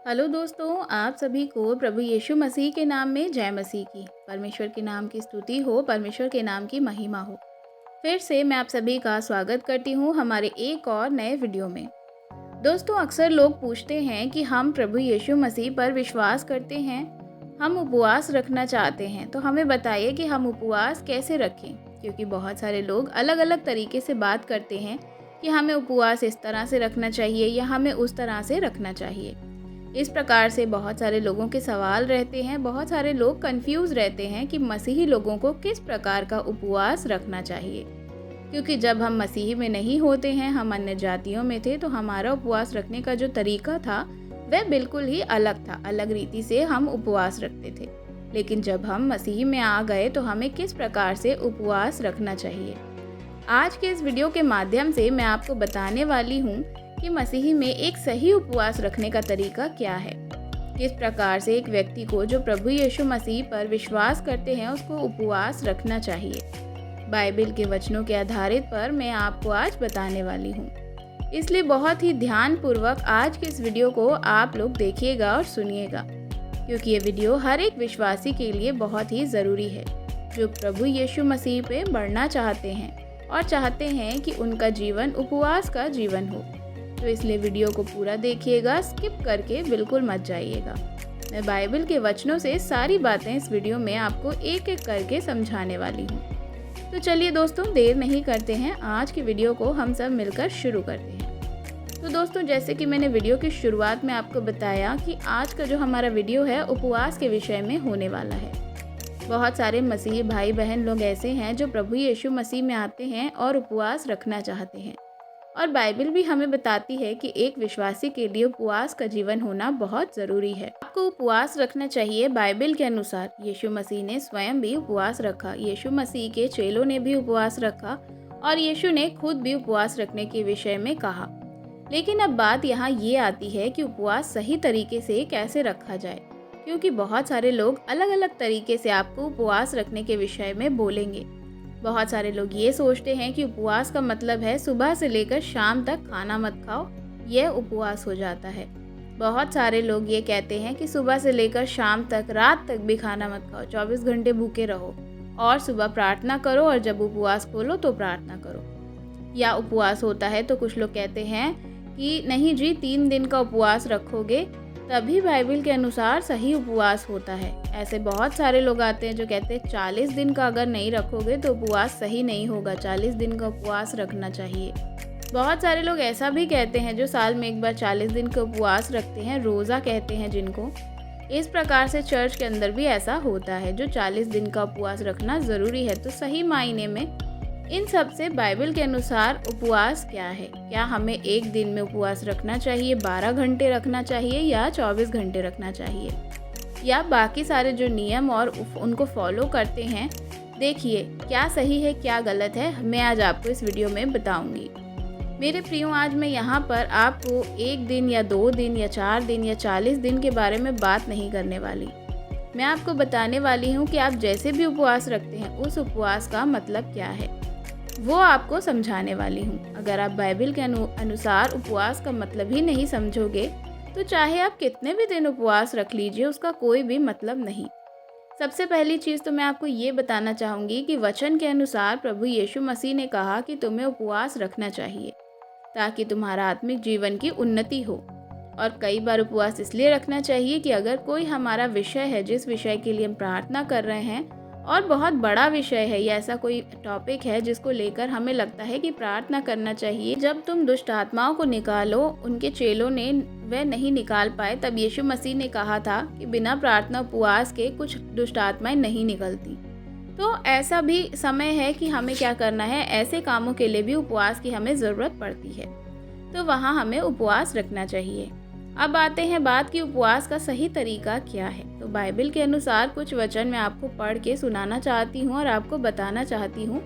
Hello दोस्तों, आप सभी को प्रभु यीशु मसीह के नाम में जय मसीह की। परमेश्वर के नाम की स्तुति हो, परमेश्वर के नाम की महिमा हो। फिर से मैं आप सभी का स्वागत करती हूँ हमारे एक और नए वीडियो में। दोस्तों, अक्सर लोग पूछते हैं कि हम प्रभु यीशु मसीह पर विश्वास करते हैं, हम उपवास रखना चाहते हैं, तो हमें बताइए कि हम उपवास कैसे रखें। क्योंकि बहुत सारे लोग अलग अलग तरीके से बात करते हैं कि हमें उपवास इस तरह से रखना चाहिए या हमें उस तरह से रखना चाहिए। इस प्रकार से बहुत सारे लोगों के सवाल रहते हैं, बहुत सारे लोग कंफ्यूज रहते हैं कि मसीही लोगों को किस प्रकार का उपवास रखना चाहिए। क्योंकि जब हम मसीही में नहीं होते हैं, हम अन्य जातियों में थे, तो हमारा उपवास रखने का जो तरीका था वह बिल्कुल ही अलग था। अलग रीति से हम उपवास रखते थे। लेकिन जब हम मसीही में आ गए तो हमें किस प्रकार से उपवास रखना चाहिए। आज के इस वीडियो के माध्यम से मैं आपको बताने वाली हूँ कि मसीही में एक सही उपवास रखने का तरीका क्या है। किस प्रकार से एक व्यक्ति को जो प्रभु यीशु मसीह पर विश्वास करते हैं उसको उपवास रखना चाहिए। बाइबल के वचनों के आधारित पर मैं आपको आज बताने वाली हूँ। इसलिए बहुत ही ध्यानपूर्वक आज के इस वीडियो को आप लोग देखिएगा और सुनिएगा, क्योंकि ये वीडियो हर एक विश्वासी के लिए बहुत ही ज़रूरी है जो प्रभु यीशु मसीह पे बढ़ना चाहते हैं और चाहते हैं कि उनका जीवन उपवास का जीवन हो। तो इसलिए वीडियो को पूरा देखिएगा, स्किप करके बिल्कुल मत जाइएगा। मैं बाइबल के वचनों से सारी बातें इस वीडियो में आपको एक एक करके समझाने वाली हूँ। तो चलिए दोस्तों, देर नहीं करते हैं, आज की वीडियो को हम सब मिलकर शुरू करते हैं। तो दोस्तों, जैसे कि मैंने वीडियो की शुरुआत में आपको बताया कि आज का जो हमारा वीडियो है उपवास के विषय में होने वाला है। बहुत सारे मसीही भाई बहन लोग ऐसे हैं जो प्रभु यीशु मसीह में आते हैं और उपवास रखना चाहते हैं, और बाइबल भी हमें बताती है कि एक विश्वासी के लिए उपवास का जीवन होना बहुत ज़रूरी है। आपको उपवास रखना चाहिए बाइबल के अनुसार। यीशु मसीह ने स्वयं भी उपवास रखा, यीशु मसीह के चेलों ने भी उपवास रखा और यीशु ने खुद भी उपवास रखने के विषय में कहा। लेकिन अब बात यहाँ ये आती है कि उपवास सही तरीके से कैसे रखा जाए, क्योंकि बहुत सारे लोग अलग अलग तरीके से आपको उपवास रखने के विषय में बोलेंगे। बहुत सारे लोग ये सोचते हैं कि उपवास का मतलब है सुबह से लेकर शाम तक खाना मत खाओ, यह उपवास हो जाता है। बहुत सारे लोग ये कहते हैं कि सुबह से लेकर शाम तक, रात तक भी खाना मत खाओ, 24 घंटे भूखे रहो और सुबह प्रार्थना करो और जब उपवास खोलो तो प्रार्थना करो। या उपवास होता है तो कुछ लोग कहते हैं कि नहीं जी, 3 दिन का उपवास रखोगे तभी बाइबल के अनुसार सही उपवास होता है। ऐसे बहुत सारे लोग आते हैं जो कहते हैं 40 दिन का अगर नहीं रखोगे तो उपवास सही नहीं होगा, 40 दिन का उपवास रखना चाहिए। बहुत सारे लोग ऐसा भी कहते हैं जो साल में एक बार 40 दिन का उपवास रखते हैं, रोज़ा कहते हैं जिनको। इस प्रकार से चर्च के अंदर भी ऐसा होता है जो 40 दिन का उपवास रखना ज़रूरी है। तो सही मायने में इन सब से बाइबल के अनुसार उपवास क्या है? क्या हमें एक दिन में उपवास रखना चाहिए, 12 घंटे रखना चाहिए या 24 घंटे रखना चाहिए, या बाकी सारे जो नियम और उनको फॉलो करते हैं, देखिए क्या सही है क्या गलत है, मैं आज आपको इस वीडियो में बताऊंगी। मेरे प्रियो, आज मैं यहाँ पर आपको 1 दिन या 2 दिन या 4 दिन या 40 दिन के बारे में बात नहीं करने वाली। मैं आपको बताने वाली हूँ कि आप जैसे भी उपवास रखते हैं उस उपवास का मतलब क्या है, वो आपको समझाने वाली हूँ। अगर आप बाइबल के अनुसार उपवास का मतलब ही नहीं समझोगे तो चाहे आप कितने भी दिन उपवास रख लीजिए, उसका कोई भी मतलब नहीं। सबसे पहली चीज़ तो मैं आपको ये बताना चाहूँगी कि वचन के अनुसार प्रभु यीशु मसीह ने कहा कि तुम्हें उपवास रखना चाहिए ताकि तुम्हारा आत्मिक जीवन की उन्नति हो। और कई बार उपवास इसलिए रखना चाहिए कि अगर कोई हमारा विषय है, जिस विषय के लिए हम प्रार्थना कर रहे हैं और बहुत बड़ा विषय है या ऐसा कोई टॉपिक है जिसको लेकर हमें लगता है कि प्रार्थना करना चाहिए। जब तुम दुष्ट आत्माओं को निकालो, उनके चेलों ने वह नहीं निकाल पाए, तब यीशु मसीह ने कहा था कि बिना प्रार्थना उपवास के कुछ दुष्ट आत्माएं नहीं निकलती। तो ऐसा भी समय है कि हमें क्या करना है, ऐसे कामों के लिए भी उपवास की हमें ज़रूरत पड़ती है, तो वहाँ हमें उपवास रखना चाहिए। अब आते हैं बात कि उपवास का सही तरीका क्या है। तो बाइबल के अनुसार कुछ वचन मैं आपको पढ़ के सुनाना चाहती हूँ और आपको बताना चाहती हूँ।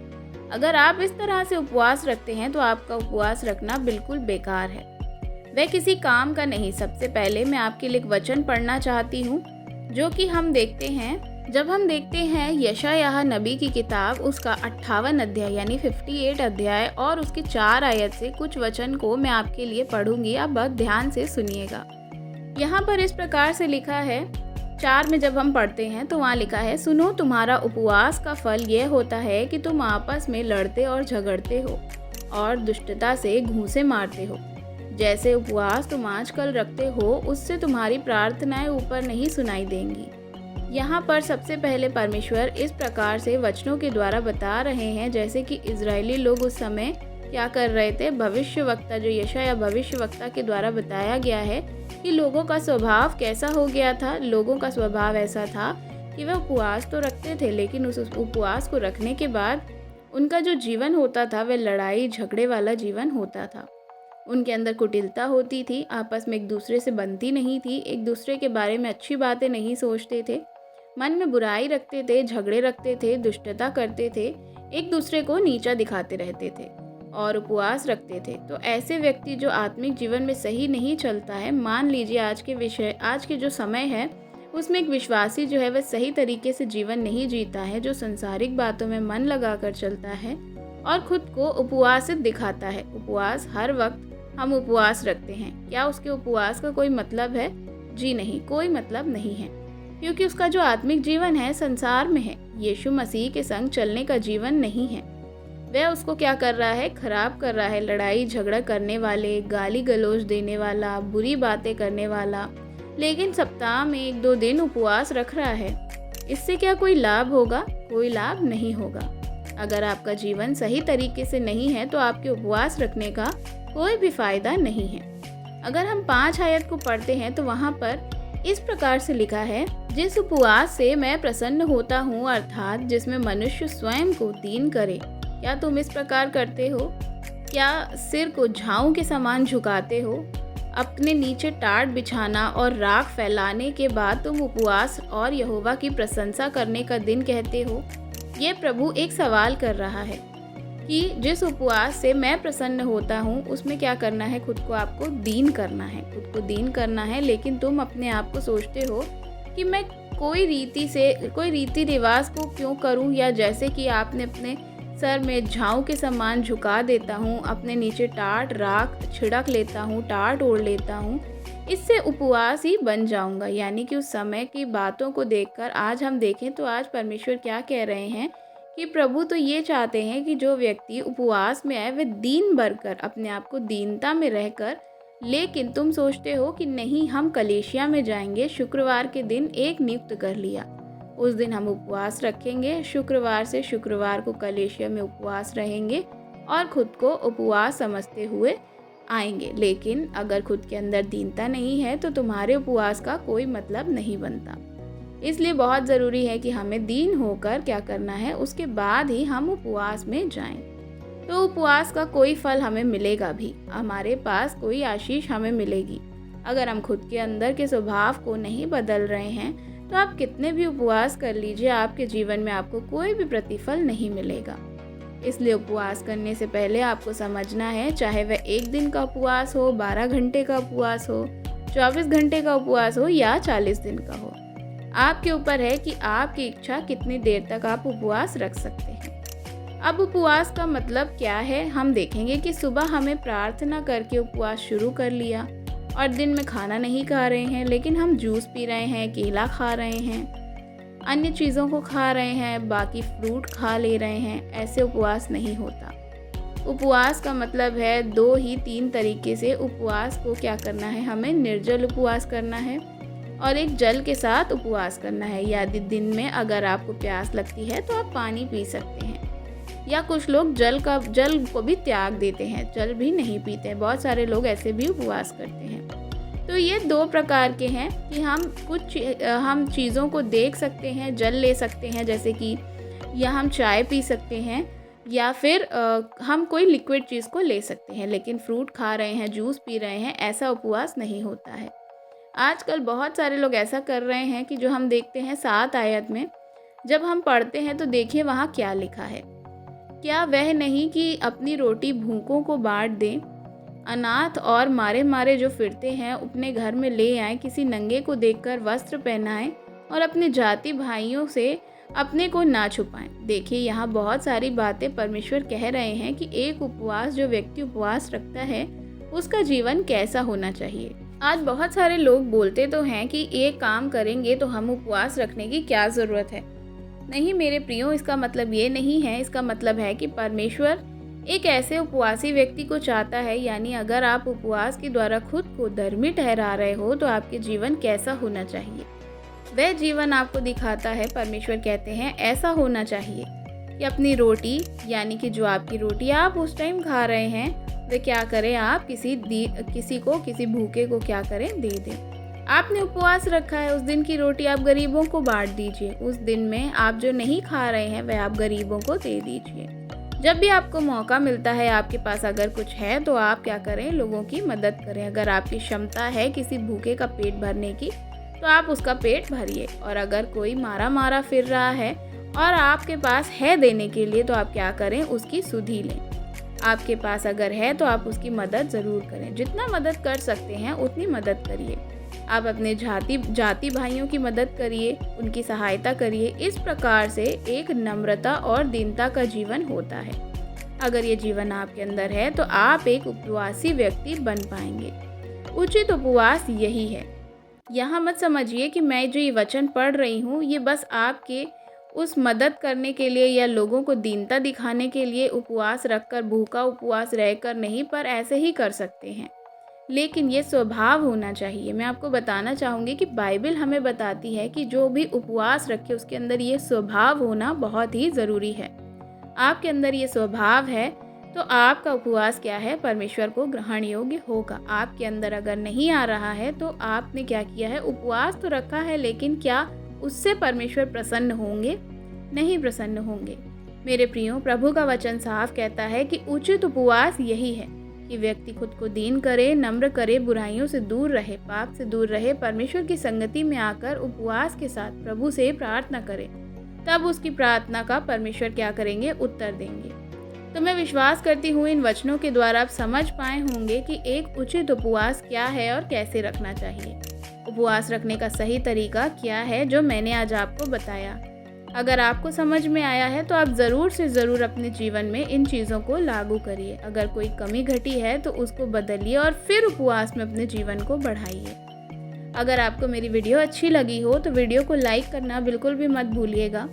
अगर आप इस तरह से उपवास रखते हैं तो आपका उपवास रखना बिल्कुल बेकार है, वह किसी काम का नहीं। सबसे पहले मैं आपके लिए एक वचन पढ़ना चाहती हूँ जो कि हम देखते हैं, जब हम देखते हैं यशायाह नबी की किताब, उसका 58 अध्याय यानी 58 अध्याय और उसकी 4 आयत से कुछ वचन को मैं आपके लिए पढ़ूंगी। आप बहुत ध्यान से सुनिएगा। यहाँ पर इस प्रकार से लिखा है, 4 में जब हम पढ़ते हैं तो वहाँ लिखा है, सुनो तुम्हारा उपवास का फल यह होता है कि तुम आपस में लड़ते और झगड़ते हो और दुष्टता से घूंसे मारते हो। जैसे उपवास तुम आजकल रखते हो उससे तुम्हारी प्रार्थनाएं ऊपर नहीं सुनाई देंगी। यहाँ पर सबसे पहले परमेश्वर इस प्रकार से वचनों के द्वारा बता रहे हैं जैसे कि इजरायली लोग उस समय क्या कर रहे थे। भविष्यवक्ता जो यशायाह भविष्यवक्ता के द्वारा बताया गया है कि लोगों का स्वभाव कैसा हो गया था। लोगों का स्वभाव ऐसा था कि वे उपवास तो रखते थे, लेकिन उस उपवास को रखने के बाद उनका जो जीवन होता था वह लड़ाई झगड़े वाला जीवन होता था। उनके अंदर कुटिलता होती थी, आपस में एक दूसरे से बनती नहीं थी, एक दूसरे के बारे में अच्छी बातें नहीं सोचते थे, मन में बुराई रखते थे, झगड़े रखते थे, दुष्टता करते थे, एक दूसरे को नीचा दिखाते रहते थे और उपवास रखते थे। तो ऐसे व्यक्ति जो आत्मिक जीवन में सही नहीं चलता है, मान लीजिए आज के जो समय है उसमें एक विश्वासी जो है वह सही तरीके से जीवन नहीं जीता है, जो संसारिक बातों में मन लगाकर चलता है और खुद को उपवासित दिखाता है। उपवास, हर वक्त हम उपवास रखते हैं, क्या उसके उपवास का कोई मतलब है? जी नहीं, कोई मतलब नहीं है, क्योंकि उसका जो आत्मिक जीवन है संसार में है, यीशु मसीह के संग चलने का जीवन नहीं है। वह उसको क्या कर रहा है? खराब कर रहा है। लड़ाई झगड़ा करने वाले, गाली गलौज देने वाला, बुरी बातें करने वाला, लेकिन सप्ताह में 1-2 दिन उपवास रख रहा है। इससे क्या कोई लाभ होगा? कोई लाभ नहीं होगा। अगर आपका जीवन सही तरीके से नहीं है तो आपके उपवास रखने का कोई भी फायदा नहीं है। अगर हम 5 आयत को पढ़ते हैं तो वहाँ पर इस प्रकार से लिखा है, जिस उपवास से मैं प्रसन्न होता हूँ, अर्थात जिसमें मनुष्य स्वयं को दीन करे। क्या तुम इस प्रकार करते हो? क्या सिर को झाऊ के समान झुकाते हो? अपने नीचे टाट बिछाना और राख फैलाने के बाद तुम उपवास और यहोवा की प्रशंसा करने का दिन कहते हो? ये प्रभु एक सवाल कर रहा है कि जिस उपवास से मैं प्रसन्न होता हूँ उसमें क्या करना है? खुद को आपको दीन करना है, खुद को दीन करना है। लेकिन तुम अपने आप को सोचते हो कि मैं कोई रीति रिवाज को क्यों करूँ, या जैसे कि आपने अपने सर में झाऊ के समान झुका देता हूँ, अपने नीचे टाट राख छिड़क लेता हूँ, टाट ओढ़ लेता हूँ, इससे उपवास ही बन जाऊँगा। यानी कि उस समय की बातों को देखकर आज हम देखें तो आज परमेश्वर क्या कह रहे हैं कि प्रभु तो ये चाहते हैं कि जो व्यक्ति उपवास में आए वह दीन भरकर, अपने आप को दीनता में रहकर, लेकिन तुम सोचते हो कि नहीं, हम कलीसिया में जाएंगे, शुक्रवार के दिन एक नियुक्त कर लिया, उस दिन हम उपवास रखेंगे, शुक्रवार से शुक्रवार को कलीसिया में उपवास रहेंगे और खुद को उपवास समझते हुए आएंगे। लेकिन अगर खुद के अंदर दीनता नहीं है तो तुम्हारे उपवास का कोई मतलब नहीं बनता। इसलिए बहुत ज़रूरी है कि हमें दीन होकर क्या करना है, उसके बाद ही हम उपवास में जाएं। तो उपवास का कोई फल हमें मिलेगा भी, हमारे पास कोई आशीष हमें मिलेगी। अगर हम खुद के अंदर के स्वभाव को नहीं बदल रहे हैं तो आप कितने भी उपवास कर लीजिए, आपके जीवन में आपको कोई भी प्रतिफल नहीं मिलेगा। इसलिए उपवास करने से पहले आपको समझना है, चाहे वह 1 दिन का उपवास हो, 12 घंटे का उपवास हो, 24 घंटे का उपवास हो या 40 दिन का हो, आपके ऊपर है कि आपकी इच्छा कितनी देर तक आप उपवास रख सकते हैं। अब उपवास का मतलब क्या है हम देखेंगे कि सुबह हमें प्रार्थना करके उपवास शुरू कर लिया और दिन में खाना नहीं खा रहे हैं, लेकिन हम जूस पी रहे हैं, केला खा रहे हैं, अन्य चीज़ों को खा रहे हैं, बाकी फ्रूट खा ले रहे हैं, ऐसे उपवास नहीं होता। उपवास का मतलब है 2 ही 3 तरीके से उपवास को क्या करना है, हमें निर्जल उपवास करना है और एक जल के साथ उपवास करना है। यदि दिन में अगर आपको प्यास लगती है तो आप पानी पी सकते हैं, या कुछ लोग जल को भी त्याग देते हैं, जल भी नहीं पीते। बहुत सारे लोग ऐसे भी उपवास करते हैं। तो ये 2 प्रकार के हैं कि हम चीज़ों को देख सकते हैं, जल ले सकते हैं, जैसे कि या हम चाय पी सकते हैं या फिर हम कोई लिक्विड चीज़ को ले सकते हैं, लेकिन फ्रूट खा रहे हैं, जूस पी रहे हैं, ऐसा उपवास नहीं होता है। आजकल बहुत सारे लोग ऐसा कर रहे हैं कि जो हम देखते हैं 7 आयत में जब हम पढ़ते हैं तो देखिए वहाँ क्या लिखा है। क्या वह नहीं कि अपनी रोटी भूखों को बांट दें, अनाथ और मारे मारे जो फिरते हैं अपने घर में ले आएं, किसी नंगे को देखकर वस्त्र पहनाएं और अपने जाति भाइयों से अपने को ना छुपाएं। देखिए यहाँ बहुत सारी बातें परमेश्वर कह रहे हैं कि एक उपवास, जो व्यक्ति उपवास रखता है उसका जीवन कैसा होना चाहिए। आज बहुत सारे लोग बोलते तो हैं कि एक काम करेंगे तो हम उपवास रखने की क्या ज़रूरत है। नहीं मेरे प्रियो, इसका मतलब ये नहीं है। इसका मतलब है कि परमेश्वर एक ऐसे उपवासी व्यक्ति को चाहता है। यानी अगर आप उपवास के द्वारा खुद को धर्मी ठहरा रहे हो तो आपके जीवन कैसा होना चाहिए, वह जीवन आपको दिखाता है। परमेश्वर कहते हैं ऐसा होना चाहिए कि अपनी रोटी, यानी कि जो आपकी रोटी आप उस टाइम खा रहे हैं, वे क्या करें, आप किसी भूखे को क्या करें, दे दें। आपने उपवास रखा है, उस दिन की रोटी आप गरीबों को बांट दीजिए। उस दिन में आप जो नहीं खा रहे हैं वह आप गरीबों को दे दीजिए। जब भी आपको मौका मिलता है, आपके पास अगर कुछ है तो आप क्या करें, लोगों की मदद करें। अगर आपकी क्षमता है किसी भूखे का पेट भरने की तो आप उसका पेट भरिए। और अगर कोई मारा फिर रहा है और आपके पास है देने के लिए तो आप क्या करें, उसकी सुधि लें। आपके पास अगर है तो आप उसकी मदद ज़रूर करें। जितना मदद कर सकते हैं उतनी मदद करिए। आप अपने जाति भाइयों की मदद करिए, उनकी सहायता करिए। इस प्रकार से एक नम्रता और दीनता का जीवन होता है। अगर ये जीवन आपके अंदर है तो आप एक उपवासी व्यक्ति बन पाएंगे। उचित उपवास यही है। यहाँ मत समझिए कि मैं जो ये वचन पढ़ रही हूँ ये बस आपके उस मदद करने के लिए या लोगों को दीनता दिखाने के लिए उपवास रखकर, भूखा उपवास रहकर नहीं, पर ऐसे ही कर सकते हैं। लेकिन ये स्वभाव होना चाहिए। मैं आपको बताना चाहूँगी कि बाइबल हमें बताती है कि जो भी उपवास रखे उसके अंदर ये स्वभाव होना बहुत ही ज़रूरी है। आपके अंदर ये स्वभाव है तो आपका उपवास क्या है, परमेश्वर को ग्रहण योग्य होगा। आपके अंदर अगर नहीं आ रहा है तो आपने क्या किया है, उपवास तो रखा है, लेकिन क्या उससे परमेश्वर प्रसन्न होंगे? नहीं प्रसन्न होंगे। मेरे प्रियो, प्रभु का वचन साफ कहता है कि उचित उपवास यही है कि व्यक्ति खुद को दीन करे, नम्र करे, बुराइयों से दूर रहे, पाप से दूर रहे, परमेश्वर की संगति में आकर उपवास के साथ प्रभु से प्रार्थना करे। तब उसकी प्रार्थना का परमेश्वर क्या करेंगे, उत्तर देंगे। तो मैं विश्वास करती हूँ इन वचनों के द्वारा आप समझ पाए होंगे कि एक उचित उपवास क्या है और कैसे रखना चाहिए। उपवास रखने का सही तरीका क्या है जो मैंने आज आपको बताया। अगर आपको समझ में आया है तो आप ज़रूर से ज़रूर अपने जीवन में इन चीज़ों को लागू करिए। अगर कोई कमी घटी है तो उसको बदलिए और फिर उपवास में अपने जीवन को बढ़ाइए। अगर आपको मेरी वीडियो अच्छी लगी हो तो वीडियो को लाइक करना बिल्कुल भी मत भूलिएगा।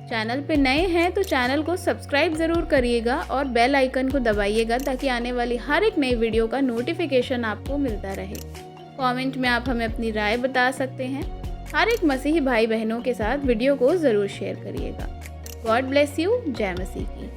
चैनल पे नए हैं तो चैनल को सब्सक्राइब ज़रूर करिएगा और बेल आइकन को दबाइएगा ताकि आने वाली हर एक नई वीडियो का नोटिफिकेशन आपको मिलता रहे। कमेंट में आप हमें अपनी राय बता सकते हैं। हर एक मसीही भाई बहनों के साथ वीडियो को ज़रूर शेयर करिएगा। God bless you. जय मसीह की।